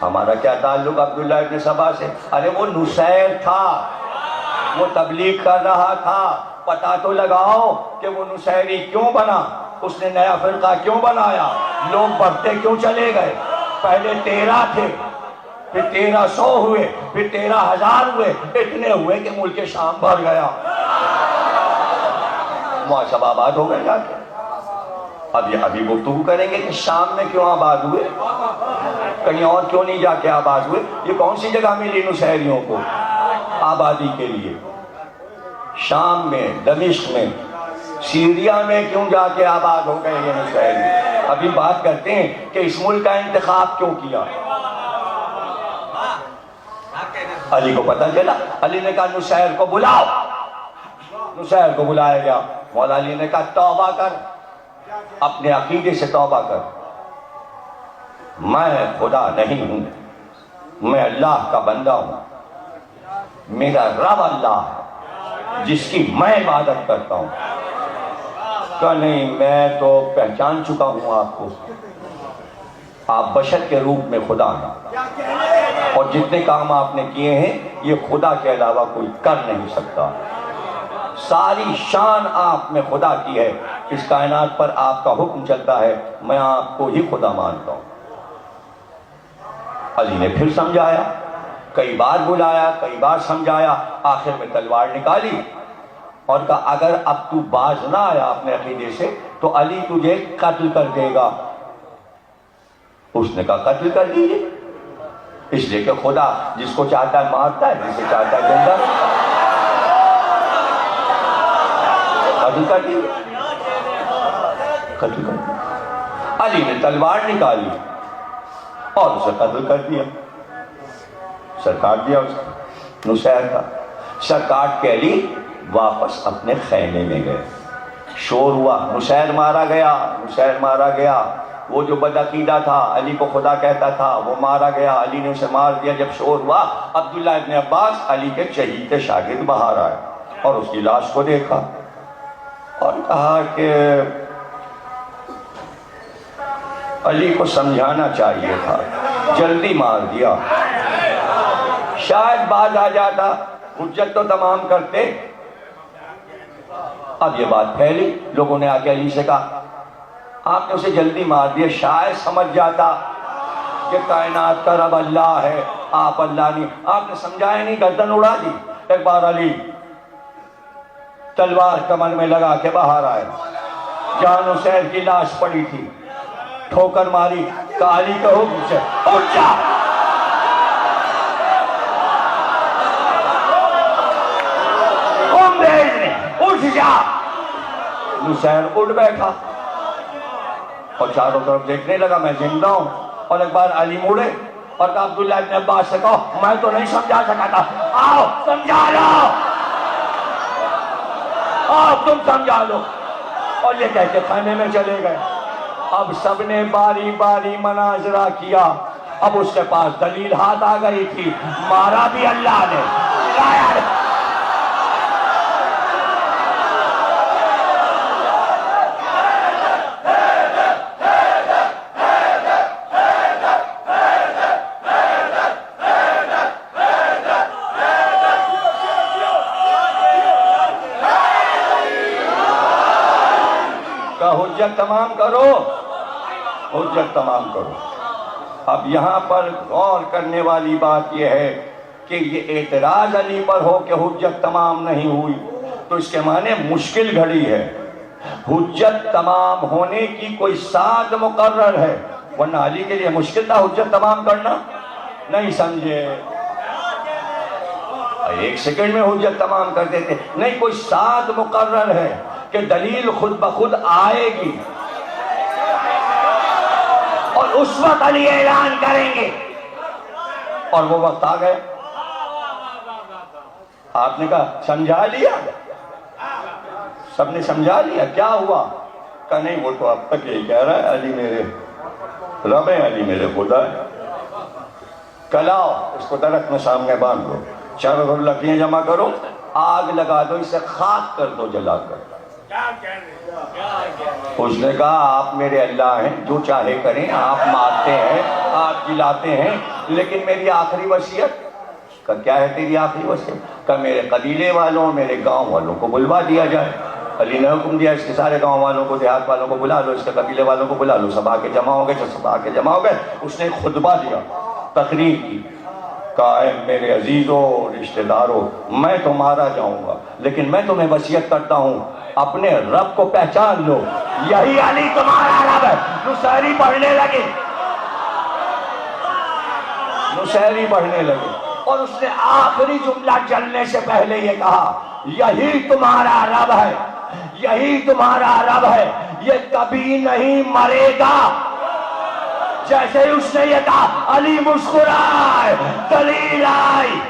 ہمارا کیا تعلق عبداللہ ابن سبا سے؟ ارے وہ نصیر تھا، وہ تبلیغ کر رہا تھا، پتہ تو لگاؤ کہ وہ نصیری کیوں بنا، اس نے نیا فرقہ کیوں بنایا، لوگ بڑھتے کیوں چلے گئے؟ پہلے 13 تھے، پھر 1300 ہوئے، پھر 13,000 ہوئے، اتنے ہوئے کہ ملک شام بھر گیا، وہاں سب آباد ہو گئے جا کے۔ ابھی گفتگو کریں گے کہ شام میں کیوں آباد ہوئے، کہیں اور کیوں نہیں جا کے آباد ہوئے؟ یہ کون سی جگہ ملی نصیریوں کو آبادی کے لیے؟ شام میں، دمشق میں، سیریا میں کیوں جا کے آباد ہو گئے یہ نصیری؟ ابھی بات کرتے ہیں کہ اس ملک کا انتخاب کیوں کیا؟ علی کو پتہ چلا، علی نے کہا نصیر کو بلاؤ، نصیر کو بلایا گیا، مولا علی نے کہا توبہ کر، اپنے عقیدے سے توبہ کر، میں خدا نہیں ہوں، میں اللہ کا بندہ ہوں، میرا رب اللہ ہے جس کی میں عبادت کرتا ہوں۔ کہا نہیں، میں تو پہچان چکا ہوں آپ کو، آپ بشر کے روپ میں خدا ہیں، اور جتنے کام آپ نے کیے ہیں یہ خدا کے علاوہ کوئی کر نہیں سکتا، ساری شان آپ میں خدا کی ہے، اس کائنات پر آپ کا حکم چلتا ہے، میں آپ کو ہی خدا مانتا ہوں۔ علی نے پھر سمجھایا، کئی بار بلایا، کئی بار سمجھایا، آخر میں تلوار نکالی اور کہا اگر اب تو باز نہ آیا اپنے عقیدے سے تو علی تجھے قتل کر دے گا۔ اس نے کہا قتل کر دیجئے، اس لیے کہ خدا جس کو چاہتا ہے مارتا ہے، جسے چاہتا ہے زندہ قتل کر دیجئے، قتل کر دیجئے۔ علی نے تلوار نکالی اور اسے قتل کر دیا، سر کاٹ دیا اس کا، نصیر کا سر کاٹ کے علی واپس اپنے خیمے میں گئے۔ شور ہوا، نصیر مارا گیا، نصیر مارا گیا، وہ جو بدعقیدہ تھا، علی کو خدا کہتا تھا، وہ مارا گیا، علی نے اسے مار دیا۔ جب شور ہوا، عبداللہ ابن عباس علی کے چہیتے شاگرد باہر آئے اور اس کی لاش کو دیکھا اور کہا کہ علی کو سمجھانا چاہیے تھا، جلدی مار دیا، شاید باز آ جاتا، حجت تو تمام کرتے۔ اب یہ بات پھیلی، لوگوں نے آگے علی سے کہا آپ نے اسے جلدی مار دیا، شاید سمجھ جاتا کہ کائنات کا رب اللہ ہے، آپ اللہ نہیں، آپ نے سمجھایا نہیں، گردن اڑا دی۔ ایک بار علی تلوار کمر میں لگا کے باہر آئے، جہاں نصیر کی لاش پڑی تھی، ٹھوکر ماری، کہا علی کے حکم سے اٹھ جا، اٹھ جا۔ نصیر اٹھ بیٹھا اور چاروں طرف دیکھنے لگا میں زندہ ہوں، اور ایک بار علی مڑے اور کہا عبداللہ ابن عباس سے کہو میں تو نہیں سمجھا سکا تھا، آؤ سمجھا لو، آؤ تم سمجھا لو، اور یہ کہہ کے خیمے میں چلے گئے۔ اب سب نے باری باری مناظرہ کیا، اب اس کے پاس دلیل ہاتھ آ گئی تھی، مارا بھی اللہ نے، حجت تمام کرو، حجت تمام کرو۔ اب یہاں پر غور کرنے والی بات یہ ہے کہ یہ اعتراض علی پر ہو کہ حجت تمام نہیں ہوئی تو اس کے معنی مشکل گھڑی ہے، حجت تمام ہونے کی کوئی سعد مقرر ہے، ورنہ علی کے لیے مشکل تھا حجت تمام کرنا، نہیں سمجھے، ایک سیکنڈ میں حجت تمام کر دیتے، نہیں کوئی سعد مقرر ہے کہ دلیل خود بخود آئے گی اور اس وقت علی اعلان کریں گے، اور وہ وقت آ گئے۔ آپ نے کہا سمجھا لیا، سب نے سمجھا لیا، کیا ہوا؟ کہا نہیں وہ تو اب تک یہی کہہ رہا ہے علی میرے رب ہے، علی میرے خدا ہے۔ کلاؤ اس کو درخت میں سامنے باندھ دو، چاروں لکڑیاں جمع کرو، آگ لگا دو، اسے خاک کر دو جلا کر، اس نے کہا آپ میرے اللہ ہیں، جو چاہے کریں، آپ مارتے ہیں، آپ جلاتے ہیں، لیکن میری آخری وصیت کہ کیا ہے تیری آخری وصیت؟ کہ میرے قبیلے والوں، میرے گاؤں والوں کو بلوا دیا جائے۔ علی نے حکم دیا اس کے سارے گاؤں والوں کو، دیہات والوں کو بلا لو، اس کے قبیلے والوں کو بلا لو، سب آ کے جمع ہو گئے، جو سب آ کے جمع ہو گئے۔ اس نے ایک خطبہ دیا، تقریر کی، کہا اے میرے عزیزوں، رشتہ داروں، میں تو مارا جاؤں گا، لیکن میں تمہیں وصیت کرتا ہوں اپنے رب کو پہچان لو، یہی علی تمہارا رب ہے۔ نصیری پڑھنے لگے، نصیری پڑھنے لگے، اور اس نے آخری جملہ چلنے سے پہلے یہ کہا یہی تمہارا رب ہے، یہی تمہارا رب ہے، یہ کبھی نہیں مرے گا۔ جیسے اس نے یہ کہا علی مسکرائے، دلیل آئی،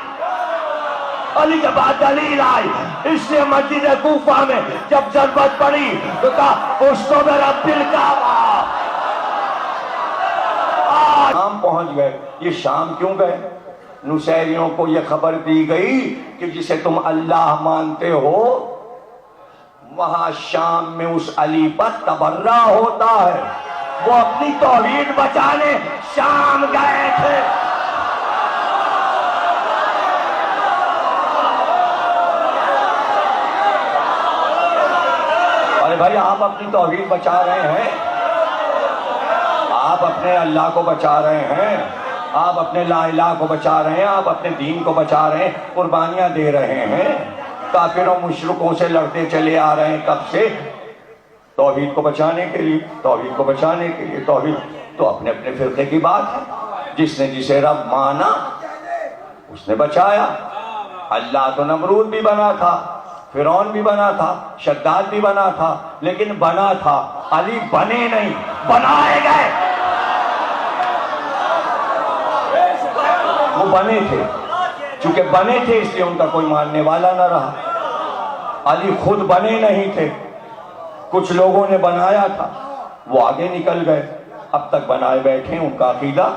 علی کے بعد دلیل آئی۔ اس نے مسجد کوفہ میں جب ضرورت پڑی تو کہا اس کو میں رب الکعبہ۔ شام پہنچ گئے۔ یہ شام کیوں گئے؟ نصیریوں کو یہ خبر دی گئی کہ جسے تم اللہ مانتے ہو وہاں شام میں اس علی پر تبرہ ہوتا ہے۔ وہ اپنی توحید بچانے شام گئے تھے۔ ارے بھائی آپ اپنی توحید بچا رہے ہیں، آپ اپنے اللہ کو بچا رہے ہیں، آپ اپنے لا الہ کو بچا رہے ہیں، آپ اپنے دین کو بچا رہے ہیں، قربانیاں دے رہے ہیں، کافروں مشرکوں سے لڑتے چلے آ رہے ہیں کب سے؟ توحید کو بچانے کے لیے، توحید کو بچانے کے لیے۔ توحید تو اپنے اپنے فرقے کی بات ہے، جس نے جسے رب مانا اس نے بچایا۔ اللہ تو نمرود بھی بنا تھا، فرعون بھی بنا تھا، شداد بھی بنا تھا، لیکن بنا تھا، علی بنے نہیں، بنائے گئے۔ وہ بنے تھے، چونکہ بنے تھے اس لیے ان کا کوئی ماننے والا نہ رہا۔ علی خود بنے نہیں تھے، کچھ لوگوں نے بنایا تھا، وہ آگے نکل گئے، اب تک بنائے بیٹھے ان کا عقیدہ۔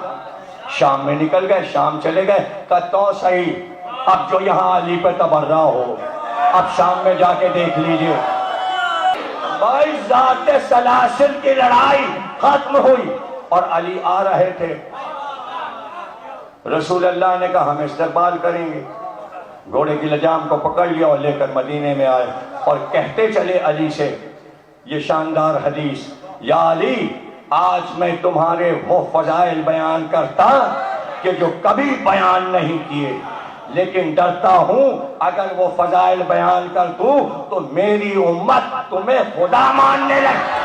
شام میں نکل گئے، شام چلے گئے، کہ تو صحیح، اب جو یہاں علی پہ تبرہ ہو اب شام میں جا کے دیکھ لیجئے۔ بھائی ذات سلاسل کی لڑائی ختم ہوئی اور علی آ رہے تھے۔ رسول اللہ نے کہا ہم استقبال کریں گے، گھوڑے کی لجام کو پکڑ لیا اور لے کر مدینے میں آئے، اور کہتے چلے علی سے یہ شاندار حدیث، یا علی آج میں تمہارے وہ فضائل بیان کرتا کہ جو کبھی بیان نہیں کیے، لیکن ڈرتا ہوں اگر وہ فضائل بیان کر دوں تو میری امت تمہیں خدا ماننے لگے۔